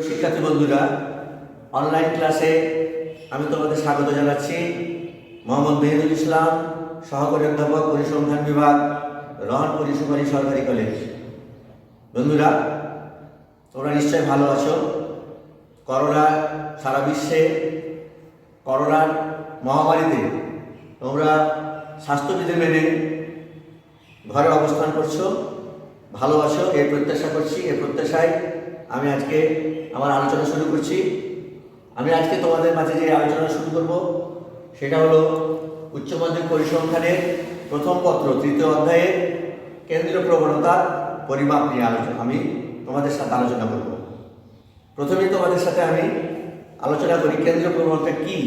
শিক্ষার্থী বন্ধুরা, অনলাইন ক্লাসে আমি তোমাদের স্বাগত জানাচ্ছি। মোহাম্মদ মেহেদুল ইসলাম, সহকারী অধ্যাপক, পরিসংখ্যান বিভাগ, রহনপুর সুপারি সরকারি কলেজ। বন্ধুরা, তোমরা নিশ্চয়ই ভালো আছো। করোনা সারা বিশ্বে, করোনার মহামারীতে তোমরা স্বাস্থ্যবিধি মেনে ঘরে অবস্থান করছো, ভালো আছো এই প্রত্যাশা করছি। এই প্রত্যাশায় আমি আজকে আমার আলোচনা শুরু করছি। আমি আজকে তোমাদের মাঝে যে আলোচনা শুরু করব সেটা হলো উচ্চ মাধ্যমিক পরিসংখ্যানের প্রথম পত্র 3য় অধ্যায়ে কেন্দ্রীয় প্রবণতার পরিমাপ নিয়ে আমি তোমাদের সাথে আলোচনা করব। প্রথমেই তোমাদের সাথে আমি আলোচনা করি কেন্দ্রীয় প্রবণতা কি,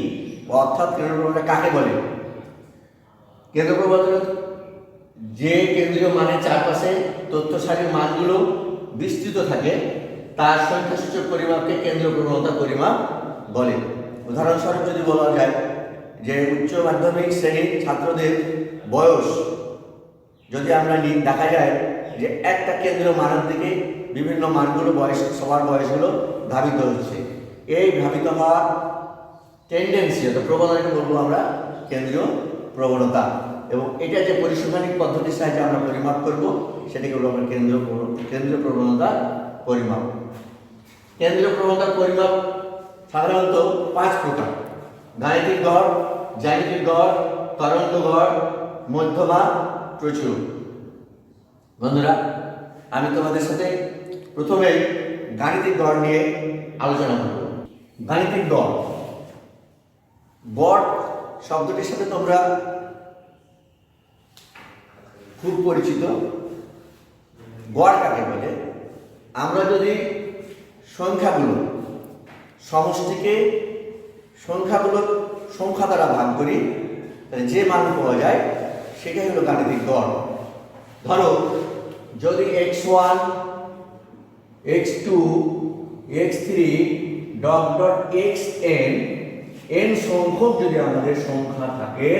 অর্থাৎ কেন্দ্রীয় প্রবণতা কাকে বলে। কেন্দ্রীয় প্রবণতা যে কেন্দ্রীয় মানের চারপাশে তথ্য সারির মানগুলো বিস্তৃত থাকে তার সংখ্যাসূচক পরিমাপকে কেন্দ্রীয় প্রবণতা পরিমাপ বলে। উদাহরণস্বরূপ যদি বলা যায় যে উচ্চ মাধ্যমিক শ্রেণীর ছাত্রদের বয়স যদি আমরা দেখা যায় যে একটা কেন্দ্রীয় মানের দিকে বিভিন্ন মানগুলো সবার বয়সগুলো ধাবিত হচ্ছে। এই ধাবিত হওয়া টেন্ডেন্সি অর্থাৎ প্রবণতাকে বলবো আমরা কেন্দ্রীয় প্রবণতা, এবং এটা যে পরিসংখ্যানিক পদ্ধতির সাহায্যে আমরা পরিমাপ করব সেটাকে বলবো আমরা কেন্দ্রীয় প্রবণতা পরিমাপ। কেন্দ্রীয় প্রবণতার পরিমাপ সাধারণত 5 প্রকার: গাণিতিক গড়, জ্যামিতিক গড়, তরঙ্গ গড়, মধ্যমা, প্রচুর। বন্ধুরা, আমি তোমাদের সাথে প্রথমে গাণিতিক গড় নিয়ে আলোচনা করব। গাণিতিক গড়, গড় শব্দটির সাথে তোমরা খুব পরিচিত। গড় কাকে বলে? আমরা যদি সংখ্যাগুলো সমষ্টিকে সংখ্যা দ্বারা ভাগ করি তাহলে যে মান পাওয়া যায় সেটাই হলো গাণিতিক গড়। ধরো যদি x1 x2 x3 xn n সংখ্যক যদি আমাদের সংখ্যা থাকে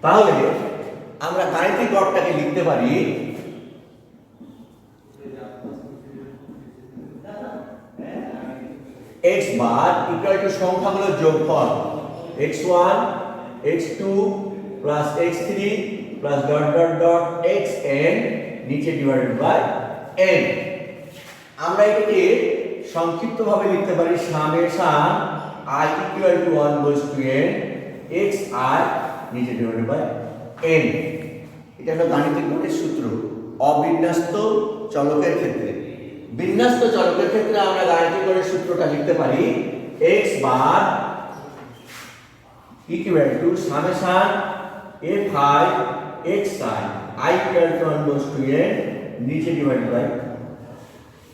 তাহলে আমরা গাণিতিক গড়টাকে লিখতে পারি x বার ইকুয়াল টু সংখ্যাগুলোর যোগফল x1 x2 plus x3 plus xn নিচে ডিভাইডেড বাই n। আমরা এটাকে সংক্ষিপ্তভাবে লিখতে পারি summation i equal to 1 goes to n xi নিচে ডিভাইডেড বাই n। এটা হলো গাণিতিক গড়ের সূত্র অবিন্যস্ত চলকের ক্ষেত্রে। বিন্যস্ত চলকের ক্ষেত্রে আমরা গাণিতিক গড়ের সূত্রটা লিখতে পারি x bar equal to summation fi xi i equal to 1 goes to n নিচে ডিভাইডেড বাই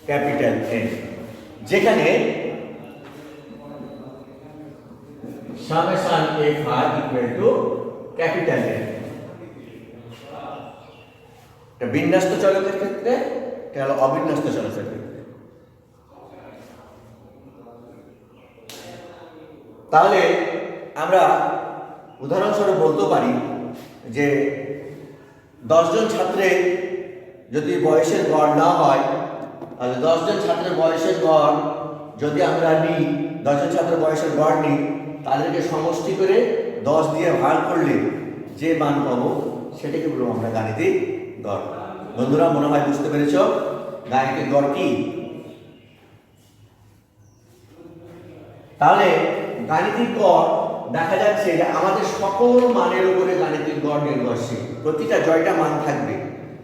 ক্যাপিটাল N, যেখানে summation fi equal two capital N। এটা বিন্যস্ত চলকের ক্ষেত্রে, এটা হলো অবিন্যস্ত চলকের ক্ষেত্রে। তাহলে আমরা উদাহরণস্বরূপ বলতে পারি যে 10 জন ছাত্রের যদি বয়সের গড় না হয় তাহলে 10 জন ছাত্রের বয়সের গড় যদি আমরা নিই, 10 জন ছাত্রের বয়সের গড় নিই, তাদেরকে সমষ্টি করে 10 দিয়ে ভাগ করলে যে মান পাবো সেটাকে বলবো আমরা গাণিতিক গড়। বন্ধুরা, মনে হয় বুঝতে পেরেছ গাণিতিক গড় কি। তাহলে গাণিতিক গড় দেখা যাচ্ছে যে আমাদের সকল মানের উপরে গাণিতিক গড় নির্ভরশীল। প্রতিটা জয়টা মান থাকবে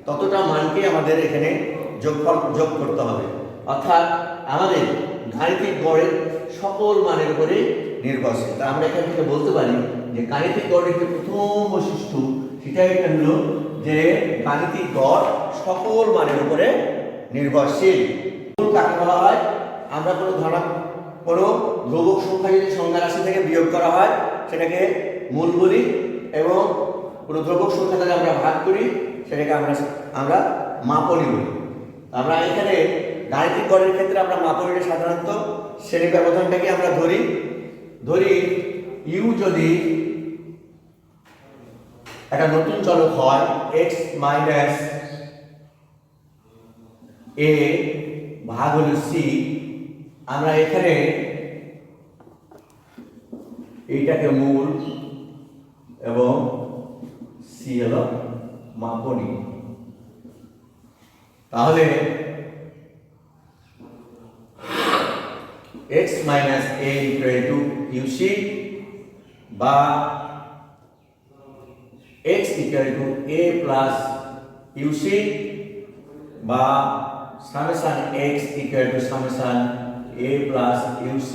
ততটা মানকে আমাদের এখানে যোগ করতে হবে, অর্থাৎ আমাদের গাণিতিক গড়ের সকল মানের উপরে নির্ভরশীল। তা আমরা এখান থেকে বলতে পারি যে গাণিতিক গড়ের যে প্রথম বৈশিষ্ট্য সেটা এটা হলো যে গাণিতিক গড় সকল মানের উপরে নির্ভরশীল। মূল কাকে বলা হয়? আমরা কোনো ধ্রুবক সংখ্যা যদি সংখ্যা রাশি থেকে বিয়োগ করা হয় সেটাকে মূল বলি, এবং কোনো ধ্রুবক সংখ্যা থেকে আমরা ভাগ করি সেটাকে আমরা মাপনী বলি। আমরা এখানে গাণিতিক গড়ের ক্ষেত্রে আমরা মাপনীটা সাধারণত শ্রেণী ব্যবধানটাকে আমরা ধরি u যদি একটা নতুন চলক হয় x মাইনাস a ভাগ হলো c, আমরা এখানে এইটাকে মূল এবং c হলো মাপনী। তাহলে x minus a equal to uc বা x equal to a plus uc বা summation x equal to summation a plus uc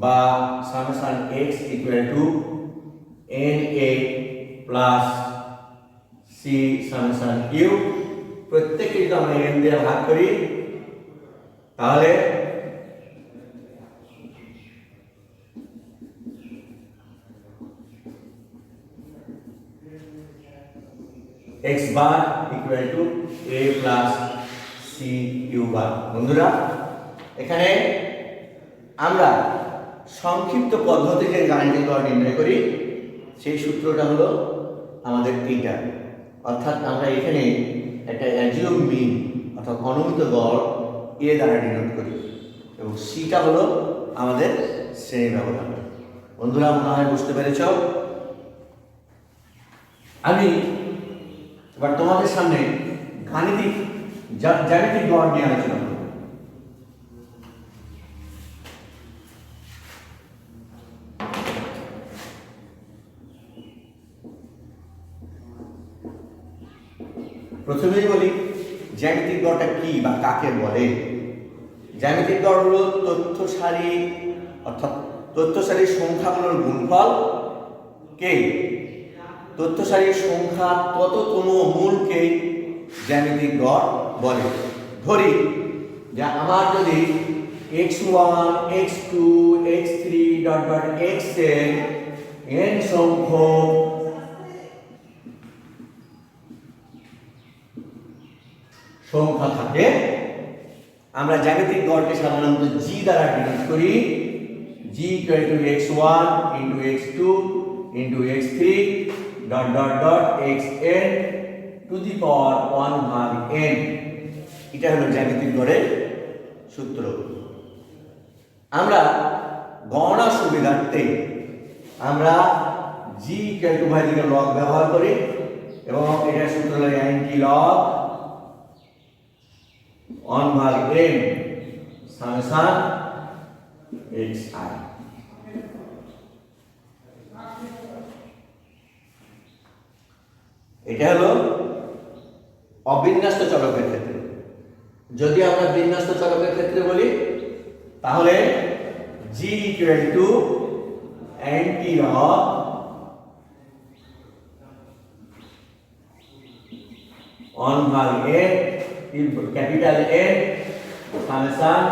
বা summation x equal to na plus c summation u। প্রত্যেককে যদি আমরা n দিয়ে ভাগ করি তাহলে x bar equal to a plus c u বার। বন্ধুরা, এখানে আমরা সংক্ষিপ্ত পদ্ধতিতে গাণিতিক গড় নির্ণয় করি, সেই সূত্রটা হলো আমাদের এইটা। অর্থাৎ আমরা এখানে একটা অ্যাজিওম মিন অর্থাৎ অনুমিত গড় a দ্বারা ডিনোট করি এবং সিটা হলো আমাদের শ্রেণী ব্যবধান। বন্ধুরা, মনে হয় বুঝতে পেরেছ। আমি এবার তোমাদের সামনে গাণিতিক জ্যামিতিক গড় নিয়ে আলোচনা করব। প্রথমেই বলি জ্যামিতিক গড়টা কি বা কাকে বলে। জ্যামিতিক গড় হলো তথ্য সারি অর্থাৎ তথ্য সারির সংখ্যাগুলোর গুণফল কে তথ্য সারির সংখ্যা তততম মূলকে জ্যামিতিক গড় বলে। ধরি যে আমার যদি x1 x2 x3 dot dot xn n সংখ্যক সংখ্যা থাকে, আমরা জ্যামিতিক গড়কে সাধারণত g দ্বারা ডিনোট করি। g equal to x1 into x2 into x3 dot dot dot xn to the power 1 ভাগ n। এটা হলো জ্যামিতিক গড়ের সূত্র। আমরা গণনা সুবিধার্থে আমরা g ইকুয়াল টু উভয় দিকে লগ ব্যবহার করি এবং এটার সূত্র হলো অ্যান্টি লগ 1 ভাগ n সামেশন xi। এটা হলো অবিন্যস্ত চলকের ক্ষেত্রে। যদি আমরা বিন্যস্ত চলকের ক্ষেত্রে বলি তাহলে g equal to anti log 1 ভাগ n capital N summation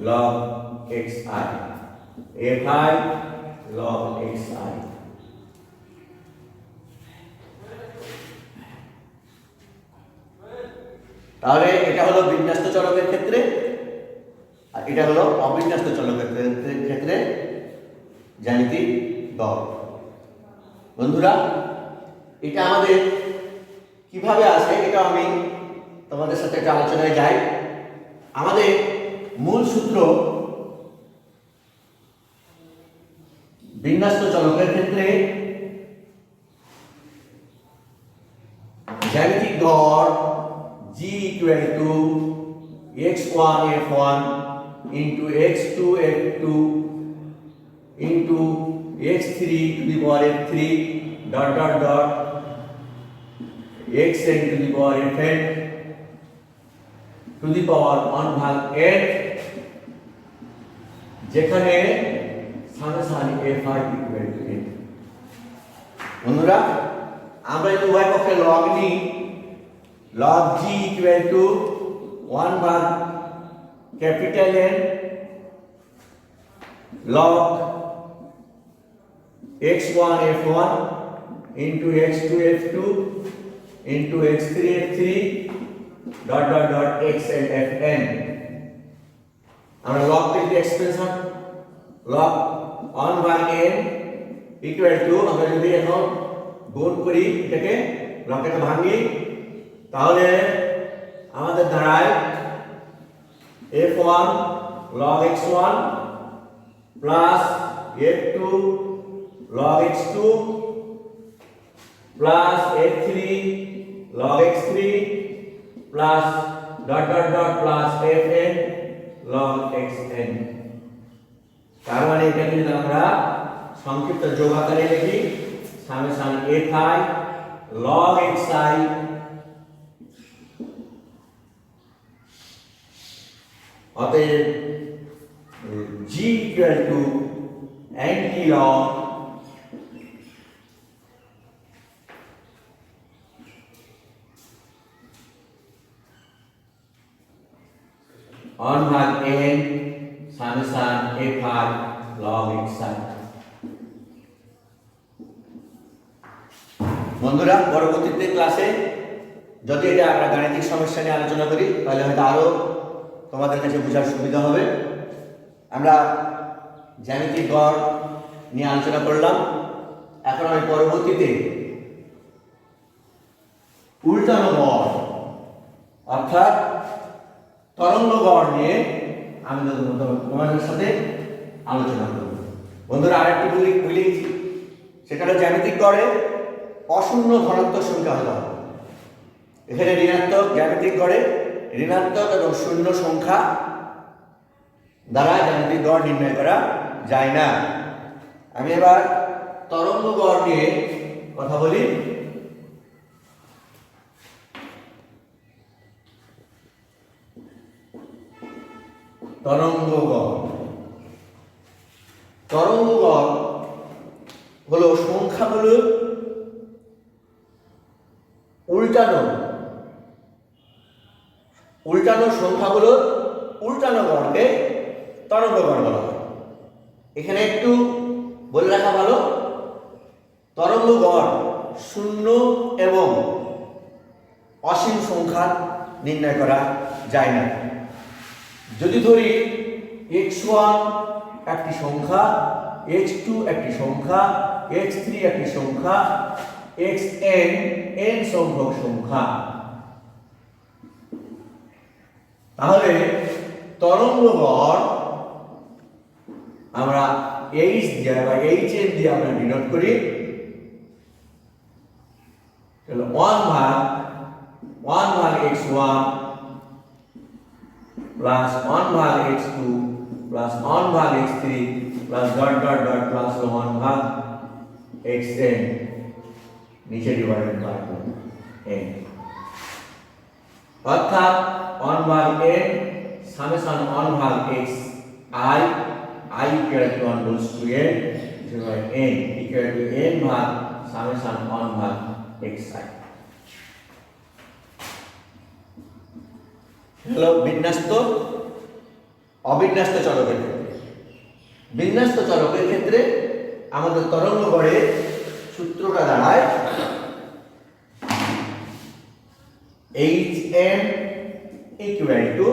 log xi fi log xi। তাহলে এটা হলো বিন্যস্ত চলকের ক্ষেত্রে আর এটা হলো অবিন্যস্ত চলকের ক্ষেত্রে জ্যামিতিক গড়। বন্ধুরা, এটা আমাদের কিভাবে আসে এটা আমি তোমাদের সাথে একটা আলোচনায় যাই। আমাদের মূল সূত্র বিন্যস্ত চলকের ক্ষেত্রে জ্যামিতিক গড় g equal to x1 f1 into x2 f2 into x3 to the power f3 dot dot dot xn to the power fn to the power 1 ভাগ n, যেখানে summation fi equal to n। বন্ধুরা, আমরা যদি উভয় পক্ষে log নিই, log g equal two 1 ভাগ capital N log x1 f1 into x2 f2 into x3 f3 dot dot dot xn fn। আমরা log থেকে expression log 1/n equal to, আমরা যদি এখন গুণ করি এটাকে, লগটাকে ভাঙি, তাহলে আমাদের দাঁড়ায় f1 log x1 plus f2 log x2 plus f3 log x3 plus dot dot dot plus fn log xn। তার মানে এটাকে যদি আমরা সংক্ষিপ্ত যোগ আকারে লিখি, সামেশন fi log xi অতএব g equal to anti log on ভাগ n summation fi log xi। বন্ধুরা, পরবর্তীতে ক্লাসে যদি এটা আমরা গাণিতিক সমস্যা নিয়ে আলোচনা করি তাহলে হয়তো আরো তোমাদের কাছে বোঝার সুবিধা হবে। আমরা জ্যামিতিক গড় নিয়ে আলোচনা করলাম। এখন আমি পরবর্তীতে উল্টানো গড় অর্থাৎ তরঙ্গ গড় নিয়ে আমি তোমাদের সাথে আলোচনা করব। বন্ধুরা, আরেকটি বলি, সেটা হলো জ্যামিতিক গড়ে অশূন্য ধনাত্মক সংখ্যা হতে হবে। এখানে ঋণাত্মক, জ্যামিতিক গড়ে ঋণাত্মক এবং শূন্য সংখ্যা দ্বারা জ্যামিতিক গড় নির্ণয় করা যায় না। আমি এবার তরঙ্গ গড় নিয়ে কথা বলি। তরঙ্গ গড় হলো সংখ্যাগুলোর উল্টানো সংখ্যাগুলোর উল্টানো গড়কে তরঙ্গ গড় বলা হয়। এখানে একটু বলে রাখা ভালো, তরঙ্গ গড় শূন্য এবং অসীম সংখ্যা নির্ণয় করা যায় না। যদি ধরি x1 একটি সংখ্যা, x2 একটি সংখ্যা, x3 একটি সংখ্যা, xn n সংখ্যক সংখ্যা, তাহলে তরঙ্গ গড় আমরা h দিয়ে বা hn দিয়ে আমরা ডিনোট করি। তাহলে 1 ভাগ x1 প্লাস 1 ভাগ x2 প্লাস 1 ভাগ x3 plus dot dot dot plus 1 ভাগ xn নিচে ডিভাইডেড বাই n, অর্থাৎ 1 ভাগ n সামেশন 1 ভাগ x i equal to 1 goes to n divided by n equal to n ভাগ সামেশন 1 ভাগ xi। হলো বিন্যস্ত অবিন্যস্ত চলকের ক্ষেত্রে। বিন্যস্ত চলকের ক্ষেত্রে আমাদের তরঙ্গ গড়ের সূত্রটা দাঁড়ায় hn equal to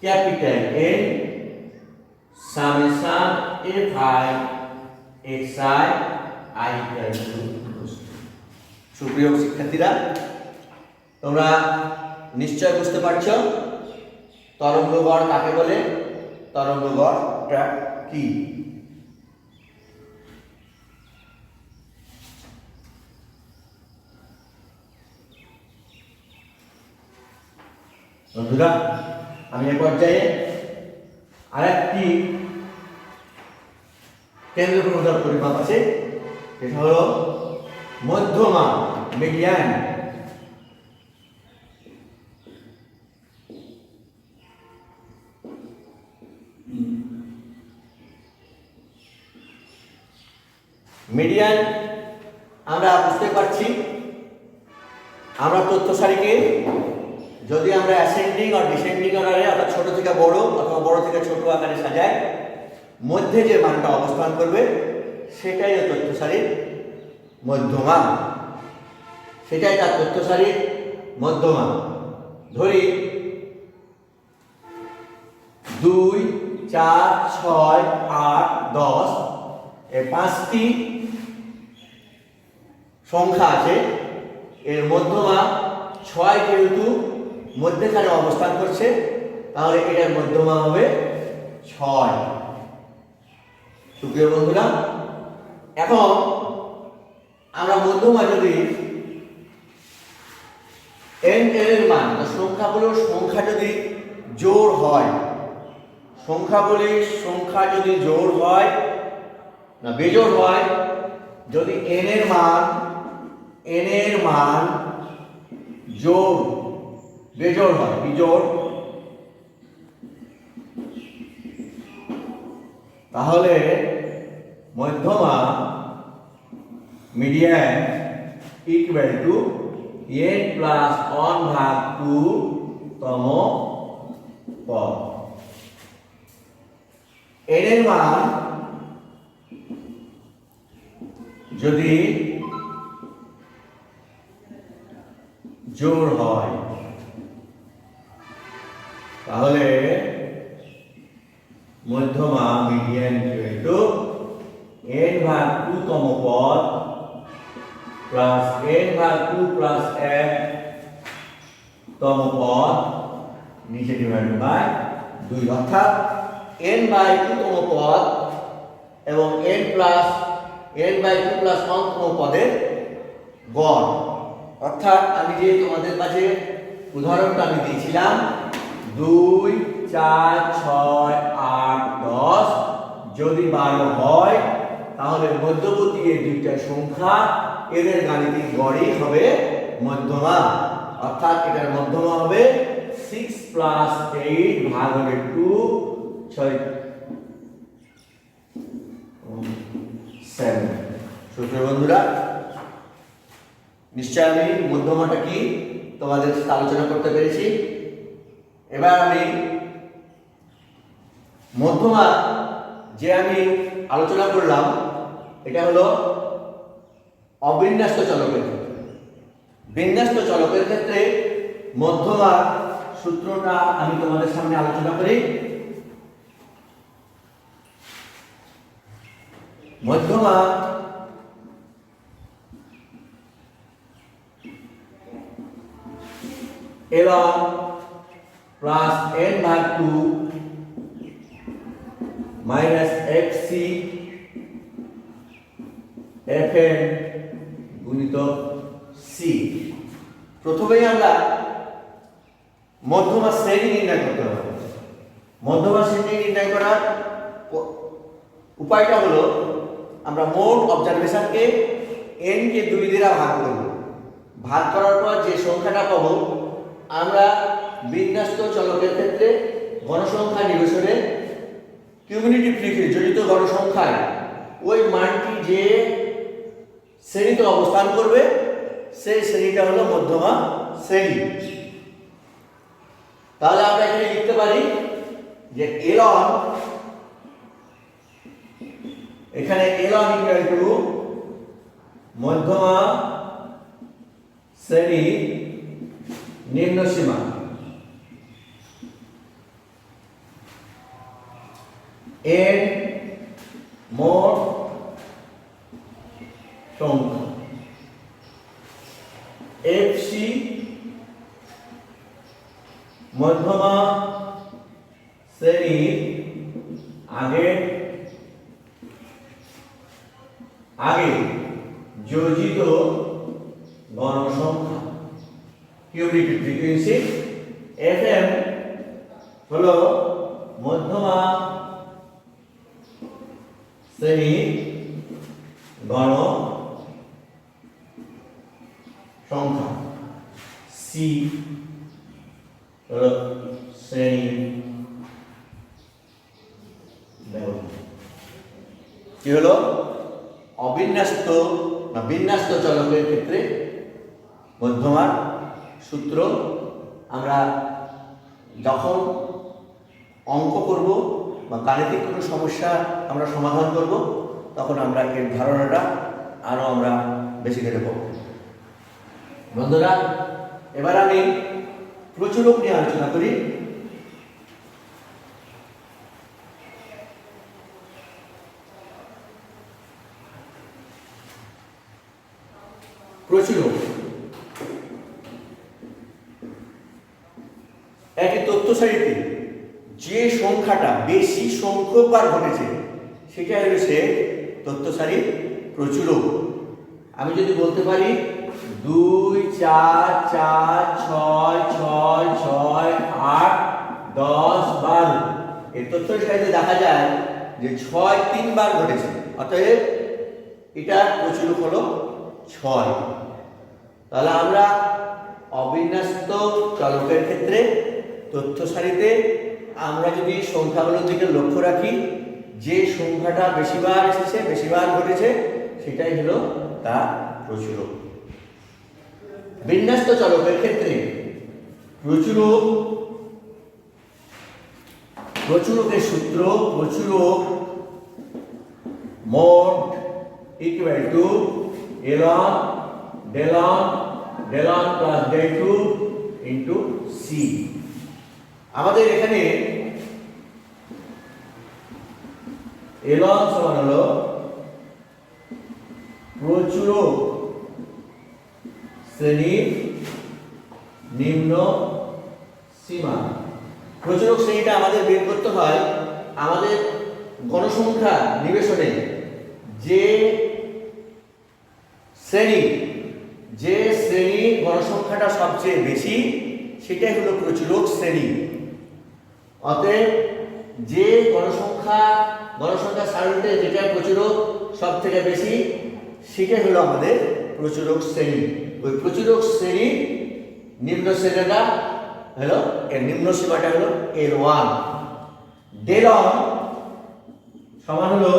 capital N summation fi xi I equal to। সুপ্রিয় শিক্ষার্থীরা, তোমরা নিশ্চয় বুঝতে পারছো তরঙ্গ গড় কাকে বলে, তরঙ্গ গড়টা কি। বন্ধুরা, আমি এ পর্যায়ে আরেকটি কেন্দ্র প্রণোদক পরিমাপ আছে, সেটা হলো মধ্যমা, মিডিয়ান। মিডিয়ান আমরা বুঝতে পারছি, আমরা তথ্য সারিকে যদি আমরা অ্যাসেন্ডিং আর ডিসেন্ডিং অর্ডারে অর্থাৎ ছোট থেকে বড় অথবা বড় থেকে ছোট আকারে সাজাই, মধ্যে যে মানটা অবস্থান করবে সেটাই তথ্য সারির মধ্যমান, সেটাই তার তথ্য সারির মধ্যমান। ধরি 2, 4, 6, 8, 10 এই 5টি সংখ্যা আছে। এর মধ্যমা 6 যেহেতু মধ্যখানে অবস্থান করছে, তাহলে এটার মধ্যমা হবে 6। সুপ্রিয় বন্ধুরা, এখন আমরা মধ্যমা যদি n এর মান, সংখ্যাগুলোর সংখ্যা যদি জোড় হয়, সংখ্যাগুলির সংখ্যা যদি জোড় হয় না বেজোড় হয়, যদি n এর মান জোড় বেজোড় হয়, বিজোড়, তাহলে মধ্যমা median equal to n plus 1/2 তম পদ। n এর মান যদি জোড় হয়, তাহলে মধ্যমা মিডিয়ান ইকুয়াল টু n/2 তম পদ প্লাস n/2 প্লাস 1 তম পদ নিচে ডিভাইডেড বাই 2, অর্থাৎ n/2 তম পদ এবং n/2 প্লাস 1 তম পদের গড়। অর্থাৎ আমি যে তোমাদের কাছে উদাহরণটা আমি দিয়েছিলাম 2, 4, 6, 8, 10 যদি 12 হয়, তাহলে মধ্যবর্তী এই দুইটা সংখ্যা এদের গাণিতিক গড়ই হবে মধ্যমা। অর্থাৎ এটার মধ্যমা হবে 6 প্লাস 8 ভাগ হবে 2, 7। সুপ্রিয় বন্ধুরা, নিশ্চয় আমি মধ্যমাটা কি তোমাদের সাথে আলোচনা করতে পেরেছি। এবার আমি মধ্যমা যে আমি আলোচনা করলাম, এটা হলো অবিন্যস্ত চলকের ক্ষেত্রে। বিন্যস্ত চলকের ক্ষেত্রে মধ্যমা সূত্রটা আমি তোমাদের সামনে আলোচনা করি। মধ্যমা এবং plus n/2 minus fc fn গুণিত c। প্রথমেই আমরা মধ্যমা শ্রেণী নির্ণয় করতে হবে। মধ্যমা শ্রেণী নির্ণয় করার উপায়টা হলো, আমরা মোট অবজারভেশনকে n কে 2 দ্বারা ভাগ করব। ভাগ করার পর যে সংখ্যাটা পাবো, আমরা বিন্যস্ত চলকের ক্ষেত্রে গণসংখ্যা নির্বিশেষে কিউমুলেটিভ ফ্রিকোয়েন্সি জড়িত গণসংখ্যায় ওই মানটি যে শ্রেণীতে অবস্থান করবে, সেই শ্রেণীটা হলো মধ্যমা শ্রেণী। তাহলে আমরা এখানে লিখতে পারি যে ln, এখানে ln ইকুয়াল টু মধ্যমা শ্রেণী নিম্ন সীমা n মোট সংখ্যা fc মধ্যমা শ্রেণীর আগে যোজিত গণসংখ্যা কিউমুলেটিভ ফ্রিকোয়েন্সি। fm হলো মধ্যমা শ্রেণীর গণ সংখ্যা, c হলো শ্রেণী ব্যবধান। কি হলো? অবিন্যস্ত বা বিন্যস্ত চলকের ক্ষেত্রে মধ্যমার সূত্র আমরা যখন অঙ্ক করব বা গাণিতিক কোনো সমস্যা আমরা সমাধান করব, তখন আমরা এর ধারণাটা আরো আমরা বেশি করে পাব। বন্ধুরা, এবার আমি প্রচুরক নিয়ে আলোচনা করি। প্রচুরক একটি তথ্য সারিতে যে সংখ্যাটা বেশি সংখ্যকবার ঘটেছে সেটা হলো সে তথ্য সারির প্রচুরক। আমি যদি বলতে পারি 2 4 4 6 6 6 8 10 12 এই তথ্য সারিতে দেখা যায় যে 6 3বার ঘটেছে, অতএব এটার প্রচুরক হলো 6। তাহলে আমরা অবিন্যস্ত চলকের ক্ষেত্রে তথ্য সারিতে আমরা যদি সংখ্যাগুলোর দিকে লক্ষ্য রাখি, যে সংখ্যাটা বেশিবার এসেছে বেশিবার ঘটেছে সেটাই হলো তার প্রচুরক। বিন্যস্ত চলকের ক্ষেত্রে প্রচুরকের সূত্র প্রচুরক mode equal to ln del 1 plus del 2 into c। আমাদের এখানে ln সমান হলো প্রচুরক শ্রেণীর নিম্ন সীমা। প্রচুরক শ্রেণীটা আমাদের বের করতে হয় আমাদের গণসংখ্যা নিবেশনে যে শ্রেণীর গণসংখ্যাটা সবচেয়ে বেশি সেটাই হলো প্রচুরক শ্রেণী। অতএব যে গণসংখ্যা সারণীতে যেটা প্রচুরক সব থেকে বেশি সেটাই হলো আমাদের প্রচুরক শ্রেণী। ওই প্রচুরক শ্রেণী নিম্ন শ্রেণীটা হলো এর নিম্ন সীমাটা হলো L1। del 1 সমান হলো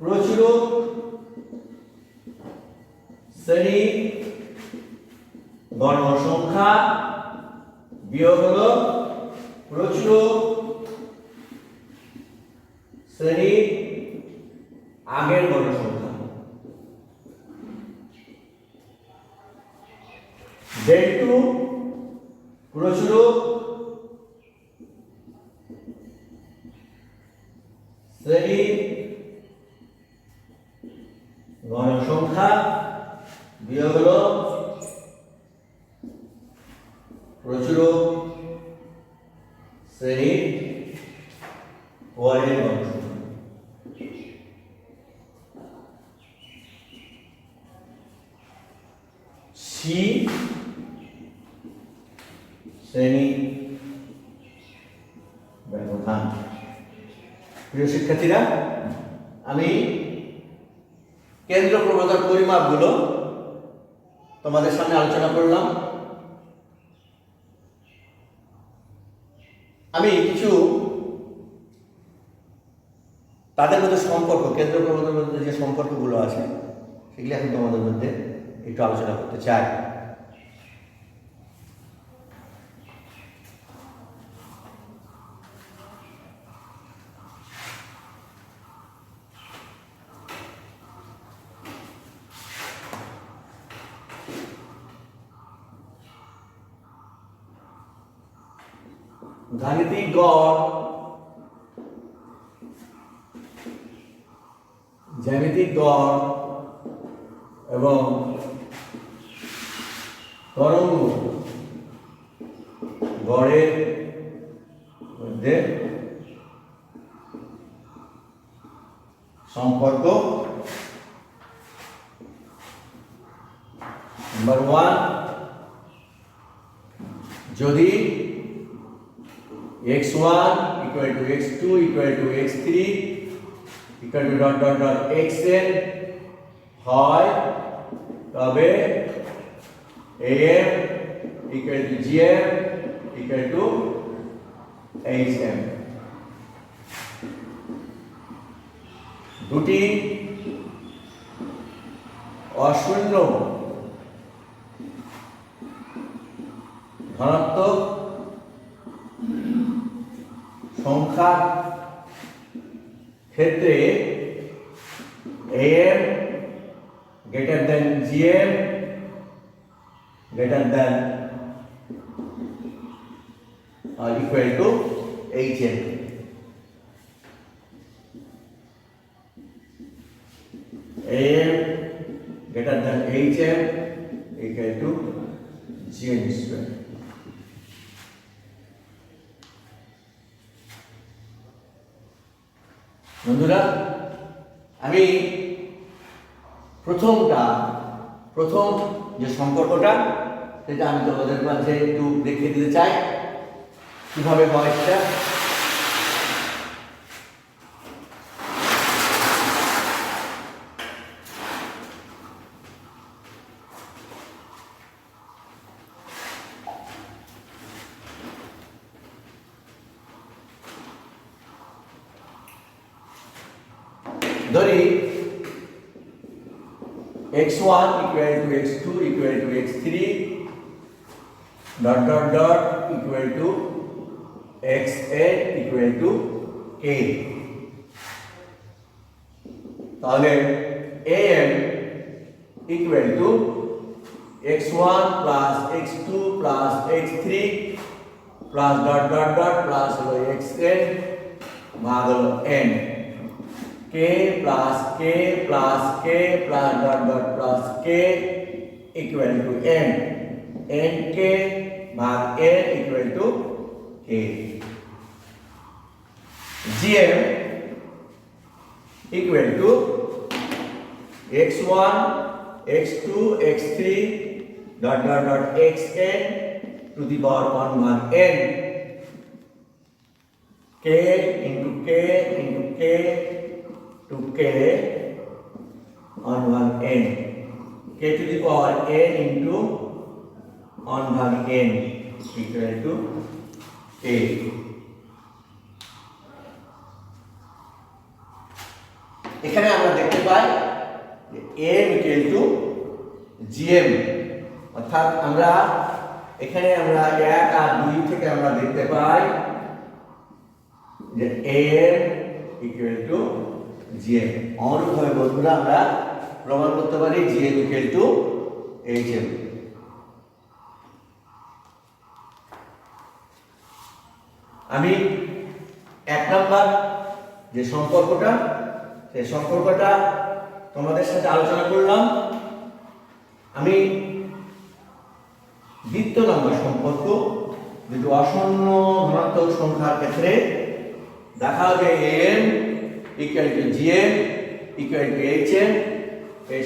প্রচুরক শ্রেণী গণসংখ্যা বিয়োগ হলো প্রচুরক শ্রেণী আগের গণসংখ্যা। del 2 প্রচুরক শ্রেণী গণসংখ্যা বিয়োগ হলো প্রচুরক শ্রেণী পরের গণসংখ্যা। সি শ্রেণী ব্যবধান। প্রিয় শিক্ষার্থীরা, আমি কেন্দ্র প্রবণতার পরিমাপগুলো তোমাদের সামনে আলোচনা করলাম। আমি কিছু তাদের মধ্যে সম্পর্ক, কেন্দ্র প্রবণতার মধ্যে যে সম্পর্কগুলো আছে সেগুলি এখন তোমাদের মধ্যে একটু আলোচনা করতে চাই। গাণিতিক গড়, জ্যামিতিক গড় এবং তরঙ্গ গড়ের মধ্যে সম্পর্ক। নাম্বার 1, যদি x1 equal to x2 equal to x3 equal to dot dot dot xn হয় তবে am equal to gm equal to hm। দুটি অশূন্য ধনাত্মক সংখ্যা ক্ষেত্রে am greater than gm greater than or equal to hm। am greater than hm equal to gm square. বন্ধুরা, আমি প্রথম যে সম্পর্কটা সেটা আমি তোমাদের মাঝে একটু দেখিয়ে দিতে চাই কিভাবে হয় সেটা। ধরি x1 equal to x2 equal to x3 dot dot dot equal to xn equal to k। তাহলে am equal to x1 plus x2 plus x3 plus dot dot dot plus xn ভাগ হলো n, k plus k plus k plus dot dot plus k equal to n, nk भाग n equal to k। gm equal to x1 x2 x3 dot dot dot xn to the power 1 भाग n, k into k into k to k on 1 n, k to the power n into on भाग n equal to k। এখানে আমরা দেখতে পাই যে m equal to gm, অর্থাৎ আমরা এখানে আমরা 1 আর 2 থেকে আমরা দেখতে পাই যে m equal to gm। অনুরূপভাবে বন্ধুরা আমরা প্রমাণ করতে পারি gm equal to hm। আমি 1 নম্বর যে সম্পর্কটা সেই সম্পর্কটা তোমাদের সাথে আলোচনা করলাম। আমি 2 নম্বর সম্পর্ক দুটো আসন্ন ধনাত্মক সংখ্যার ক্ষেত্রে দেখা যে am equal to gm equal to hm এই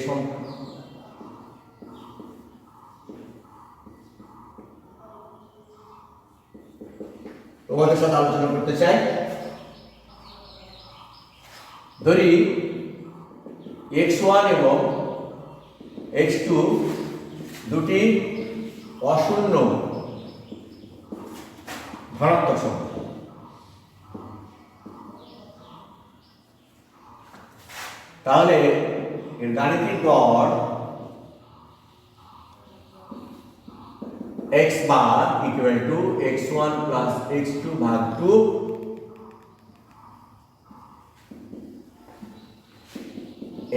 তোমাদের সাথে আলোচনা করতে চাই। ধরি x1 এবং x2 দুটি অশূন্য ধনাত্মক সংখ্যা। তাহলে এর গাণিতিক গড় x bar equal to x1 plus x2 ভাগ 2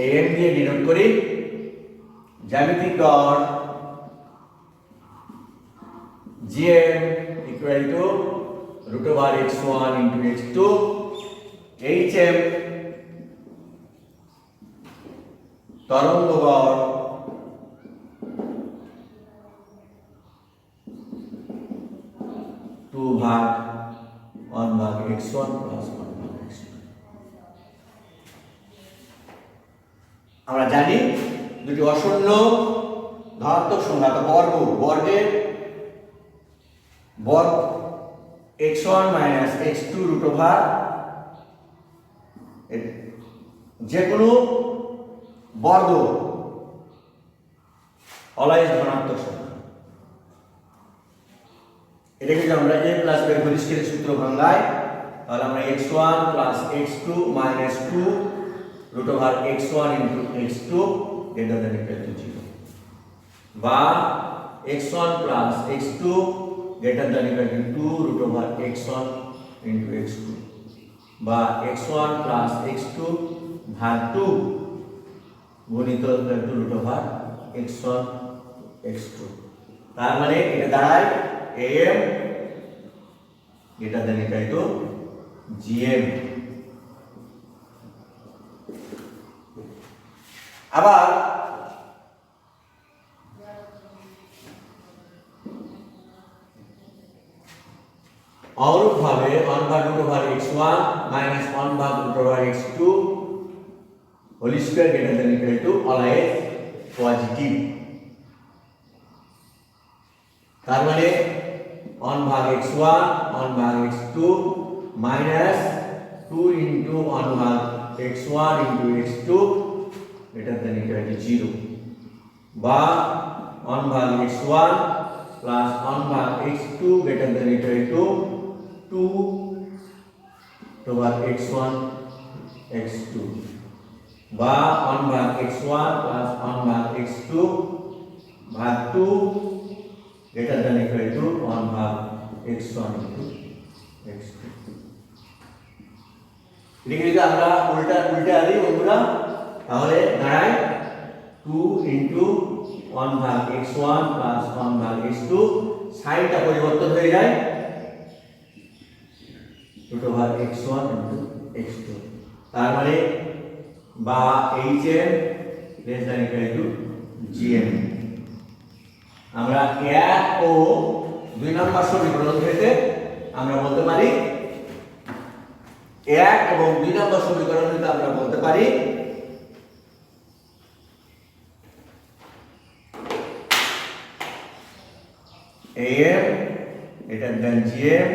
am দিয়ে ডিনোট করি। জ্যামিতিক গড় gm equal to root over x1 into x2, hm তরঙ্গ গড় ভাগ 1 ভাগ x1 plus 1 ভাগ x2। আমরা জানি দুটি অশূন্য ধনাত্মক সংখ্যা বর্গের বর্গ x1 minus x2 root over যে কোনো বর্গ অলওয়েজ ধনাত্মক সংখ্যা। এটাকে যদি আমরা a প্লাস b ঘনিষ্ঠের সূত্র ভাঙাই তাহলে আমরা x1 plus x2 minus 2 root over x1 into x2 greater than equal to 0 বা x1 plus x2 greater than equal to 2 root over x1 into x2 বা x1 plus x2 ভাগ 2 গুণিত root over x1 x2। তার মানে এটা দাঁড়ায় am greater than equal to gm। আবার অনুরূপভাবে 1/√x1 minus 1/√x2 whole square greater than equal to always positive। তার মানে 1/x1 1/x2 minus 2 into 1/x1 into x2 greater than equal to 0 বা 1/x1 plus 1/x2 greater than equal to 2 over x1 x2 বা 1/x1 plus 1/x2 ভাগ 2 greater than equal to 1/x1 into x2। এটাকে যদি আমরা উল্টা দিই বন্ধুরা তাহলে দাঁড়ায় 2 into 1/x1 plus 1/x2 সাইনটা পরিবর্তন হয়ে যায় √x1 into x2। তার মানে বা hm less than equal to gm। আমরা 1 ও 2 নম্বর সমীকরণ থেকে আমরা বলতে পারি 1 এবং 2 নম্বর সমীকরণ থেকে আমরা বলতে পারি am greater than gm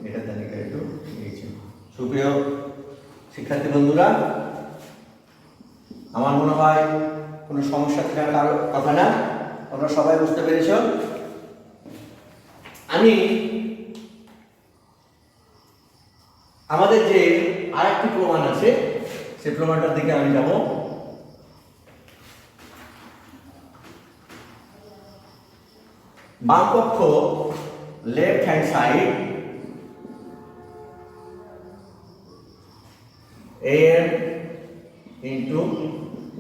greater than equal to hm। সুপ্রিয় শিক্ষার্থী বন্ধুরা, আমার মনে হয় কোনো সমস্যা থাকার কথা না, তোমরা সবাই বুঝতে পেরেছ। আমি আমাদের যে আরেকটি প্রমাণ আছে সেই প্রমাণটার দিকে আমি যাব। বাম পক্ষ left hand side am into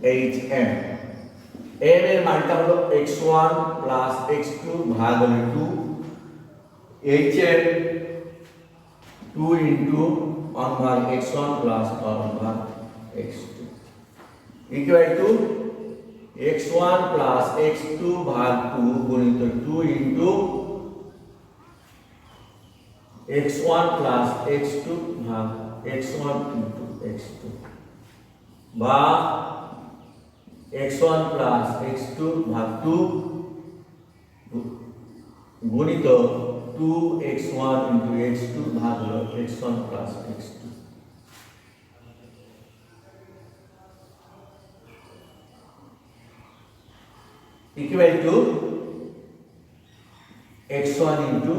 hm। m এর মানটা হলো x1 plus x2 ভাগ হলো 2, hm 2 into 1/x1 plus 1/x2 equal to x1 plus x2 ভাগ 2 গুণিত 2 into x1 plus x2 ভাগ x1 into x2 বা x1 plus x2 ভাগ 2 গুণিত 2x1 into x2 ভাগ হলো x1 plus x2। equal to x1 into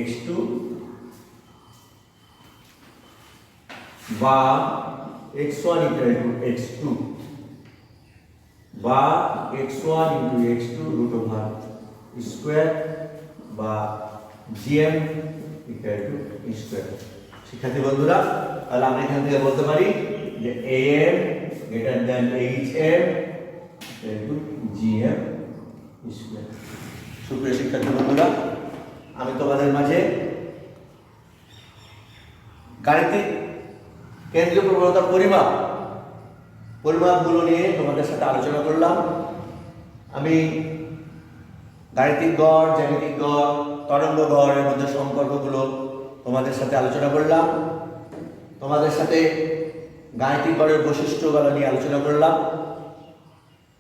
x2 বা x1 equal to x2 বা x1 into x2 root over square বা gm equal to square। শিক্ষার্থী বন্ধুরা, তাহলে আমরা এখান থেকে বলতে পারি যে am greater than hm equal to gm square। সুপ্রিয় শিক্ষার্থী বন্ধুরা, আমি তোমাদের মাঝে গাণিতিক কেন্দ্রীয় প্রবণতার পরিমাপগুলো নিয়ে তোমাদের সাথে আলোচনা করলাম। আমি গাণিতিক গড়, জ্যামিতিক গড়, তরঙ্গ গড়ের মধ্যে সম্পর্কগুলো তোমাদের সাথে আলোচনা করলাম। তোমাদের সাথে গাণিতিক গড়ের বৈশিষ্ট্যগুলো নিয়ে আলোচনা করলাম।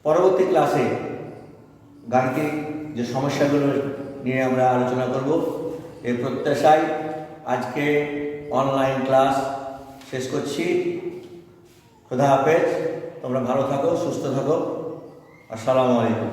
পরবর্তী ক্লাসে গাণিতিক যে সমস্যাগুলো নিয়ে আমরা আলোচনা করব এই প্রত্যাশায় আজকে অনলাইন ক্লাস শেষ করছি। খোদা হাফেজ, তোমরা ভালো থাকো, সুস্থ থাকো। আসসালামু আলাইকুম।